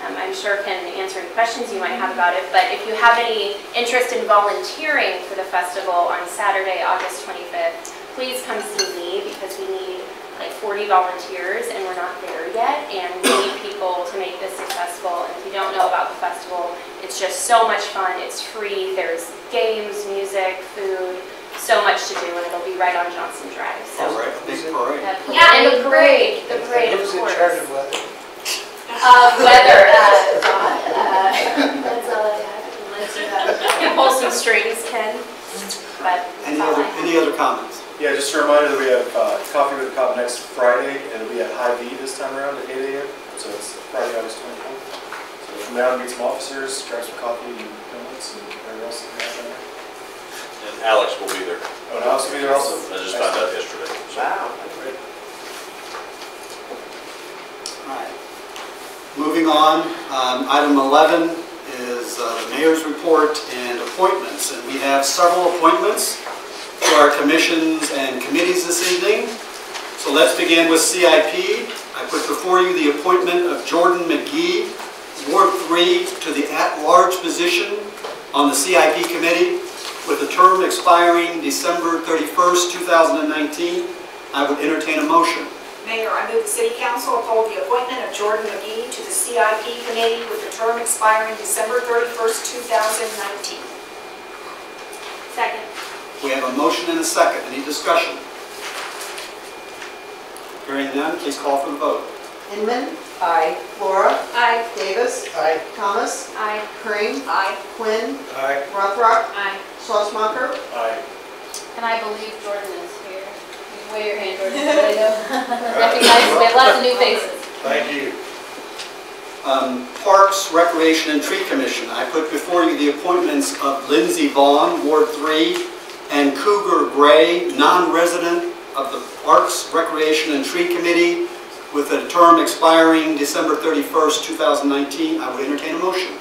and I'm sure can answer any questions you might have about it. But if you have any interest in volunteering for the festival on Saturday, August 25th, please come see me because we need like 40 volunteers and we're not there yet, and we need people to make this successful. And if you don't know about the festival, it's just so much fun. It's free. There's games, music, food, so much to do, and it'll be right on Johnson Drive. So. All right, big parade. Yeah, and the parade, of Who's in course. charge of weather? Weather, that's all I have. Unless you can pull some strings, Ken. But that's all I have. Any other comments? Yeah, just a reminder that we have Coffee with a Cop next Friday, and it'll be at High V this time around at 8 a.m. So it's Friday, August 24th. So come down and meet some officers, grab some coffee and donuts and whatever else that we have down there. And Alex will be there. Oh, and Alex will be there also? I just found out yesterday. So. Wow. Great. All right. Moving on, item 11 is the mayor's report and appointments. And we have several appointments to our commissions and committees this evening. So let's begin with CIP. I put before you the appointment of Jordan McGee, Ward 3, to the at-large position on the CIP committee with a term expiring December 31st, 2019. I would entertain a motion. Mayor, I move the City Council uphold the appointment of Jordan McGee to the CIP Committee with the term expiring December 31st, 2019. Second. We have a motion and a second. Any discussion? Hearing none, please call for the vote. Inman. Aye. Laura. Aye. Davis. Aye. Thomas. Aye. Crane. Aye. Quinn. Aye. Rothrock. Aye. Schlossmacher. Aye. And I believe Jordan is here. You can wave your hand, Jordan, so they know. Recognize, we have lots of new faces. Thank you. Parks, Recreation, and Tree Commission. I put before you the appointments of Lindsay Vaughn, Ward 3, and Cougar Gray, non-resident of the Parks, Recreation, and Tree Committee, with a term expiring December 31st, 2019. I would entertain a motion.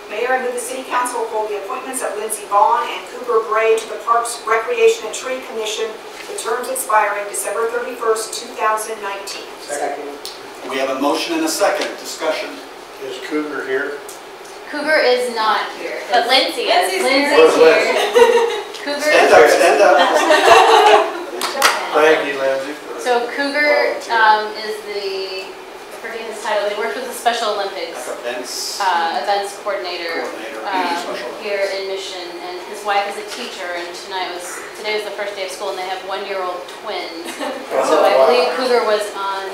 Mayor, I move the City Council uphold the appointments of Lindsay Vaughn and Cougar Gray to the Parks, Recreation, and Tree Commission, the terms expiring December 31st, 2019. Second. We have a motion and a second. Discussion. Is Cougar here? Cougar is not here. But Lindsay is. Lindsay's here. Cougar. Stand up, stand up. Thank you, Lindsay. So Cougar is the, I forget his title, he worked with the Special Olympics Events events coordinator Special. here in Mission, and his wife is a teacher, and today was the first day of school, and they have 1-year-old twins. So I believe Cougar was on,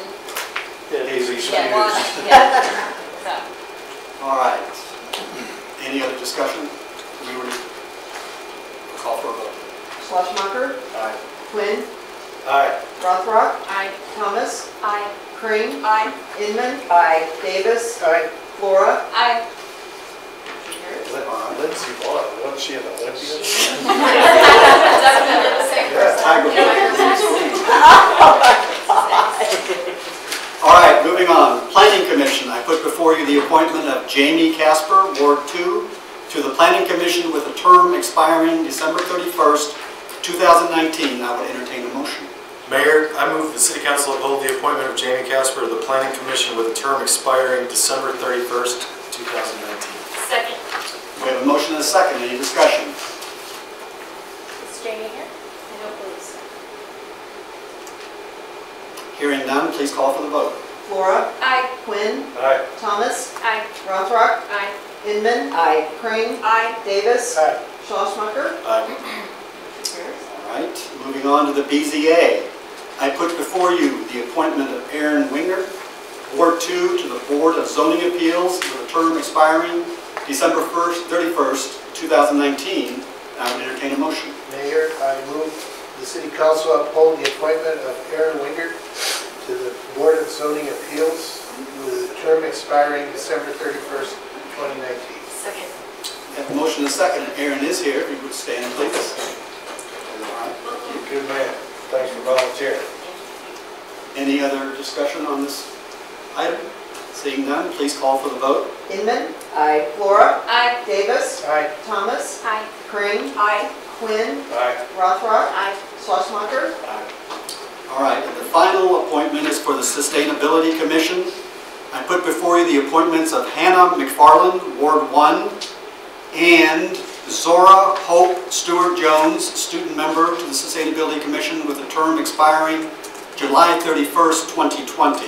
Easy. yeah. So. All right. Any other discussion? We would call for a vote. Schlossmacher. Aye. Quinn. Aye. Rothrock. Aye. Thomas. Aye. Crane. Aye. Inman. Aye. Davis. Aye. Laura. Aye. Lindsay Vaughn, wasn't she an Olympian? Definitely the same person. All right, moving on. Planning Commission. I put before you the appointment of Jamie Casper, Ward 2, to the Planning Commission with a term expiring December 31st, 2019. I would entertain a motion. Mayor, I move the City Council uphold the appointment of Jamie Casper to the Planning Commission with a term expiring December 31st, 2019. Second. We have a motion and a second. Any discussion? Is Jamie here? I don't believe so. Hearing none, please call for the vote. Laura. Aye. Quinn. Aye. Thomas. Aye. Rothrock. Aye. Inman. Aye. Crane. Aye. Davis. Aye. Schlossmacher. Aye. All right, moving on to the BZA. I put before you the appointment of Aaron Winger, Ward 2, to the Board of Zoning Appeals with a term expiring December 31st, 2019. I would entertain a motion. Mayor, I move the City Council uphold the appointment of Aaron Winger to the Board of Zoning Appeals with a term expiring December 31st, 2019. Second. We have a motion and a second. Aaron is here. If you would stand, please. All right. Good man. Thanks for volunteering. Any other discussion on this item? Seeing none, please call for the vote. Inman. Aye. Flora. Aye. Davis. Aye. Thomas. Aye. Crane. Aye. Quinn. Aye. Rothrock. Aye. Schlesmacher. All right, and the final appointment is for the Sustainability Commission. I put before you the appointments of Hannah McFarland, Ward 1, and Zora Hope Stewart-Jones, student member to the Sustainability Commission with a term expiring July 31st, 2020.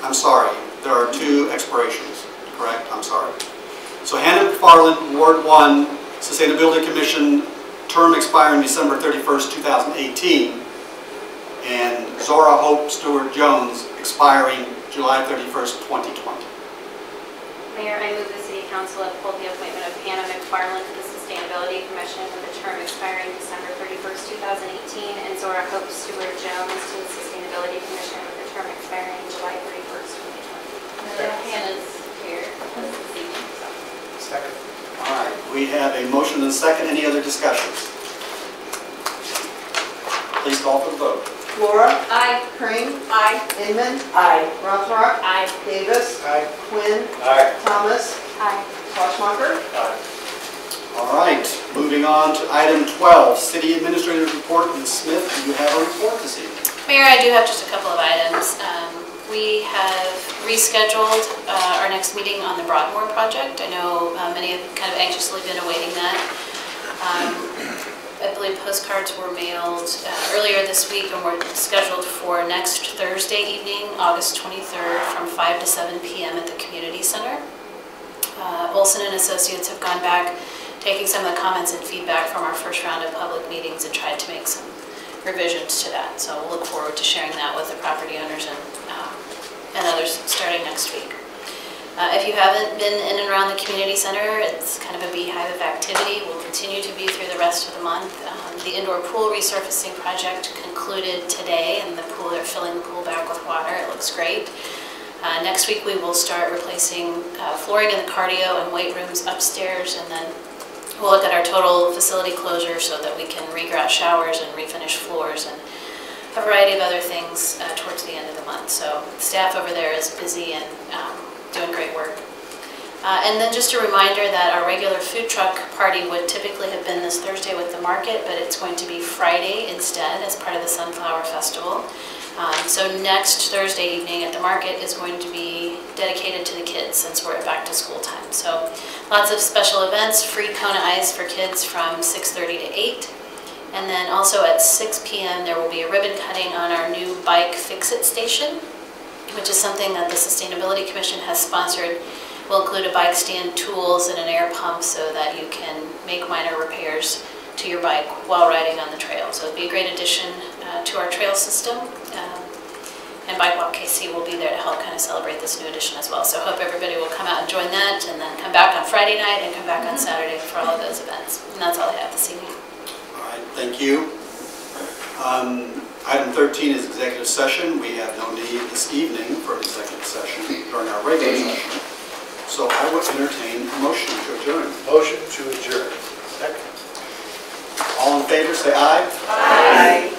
I'm sorry, there are two expirations, correct? I'm sorry. So Hannah McFarland, Ward 1, Sustainability Commission, term expiring December 31st, 2018. And Zora Hope Stewart-Jones expiring July 31st, 2020. Mayor, I move the City Council uphold the appointment of Hannah McFarland to the Sustainability Commission with a term expiring December 31st, 2018, and Zora Hope Stewart-Jones to the Sustainability Commission with a term expiring July 31st, 2020. Hannah's here this evening, so. Second. All right, we have a motion and a second. Any other discussions? Please call for the vote. Flora. Aye. Crane. Aye. Inman. Aye. Rothrock. Aye. Davis. Aye. Quinn. Aye. Thomas. Aye. Schlesmacher. Aye. All right, moving on to item 12, City Administrator's Report. Ms. Smith, do you have a report this evening? Mayor, I do have just a couple of items. We have rescheduled our next meeting on the Broadmoor project. I know many have kind of anxiously been awaiting that. I believe postcards were mailed earlier this week and were scheduled for next Thursday evening, August 23rd, from 5 to 7 p.m. at the Community Center. Olson and Associates have gone back, taking some of the comments and feedback from our first round of public meetings and tried to make some revisions to that. So we'll look forward to sharing that with the property owners and others starting next week. If you haven't been in and around the community center, it's kind of a beehive of activity. We'll continue to be through the rest of the month. The indoor pool resurfacing project concluded today, and they're filling the pool back with water. It looks great. Next week we will start replacing flooring in the cardio and weight rooms upstairs, and then we'll look at our total facility closure so that we can regrout showers and refinish floors and a variety of other things towards the end of the month. So staff over there is busy and doing great work. And then just a reminder that our regular food truck party would typically have been this Thursday with the market, but it's going to be Friday instead as part of the Sunflower Festival. So next Thursday evening at the market is going to be dedicated to the kids since we're at back to school time. So lots of special events, free Kona Ice for kids from 6:30 to 8. And then also at 6 p.m. there will be a ribbon cutting on our new bike fix-it station, which is something that the Sustainability Commission has sponsored. Will include a bike stand, tools, and an air pump so that you can make minor repairs to your bike while riding on the trail. So it'll be a great addition to our trail system. And Bike Walk KC will be there to help kind of celebrate this new addition as well. So I hope everybody will come out and join that, and then come back on Friday night and come back on Saturday for all of those events. And that's all I have this evening. All right, thank you. Item 13 is executive session. We have no need this evening for an executive session during our regular session. So I would entertain a motion to adjourn. Motion to adjourn. Second. All in favor, say aye. Aye.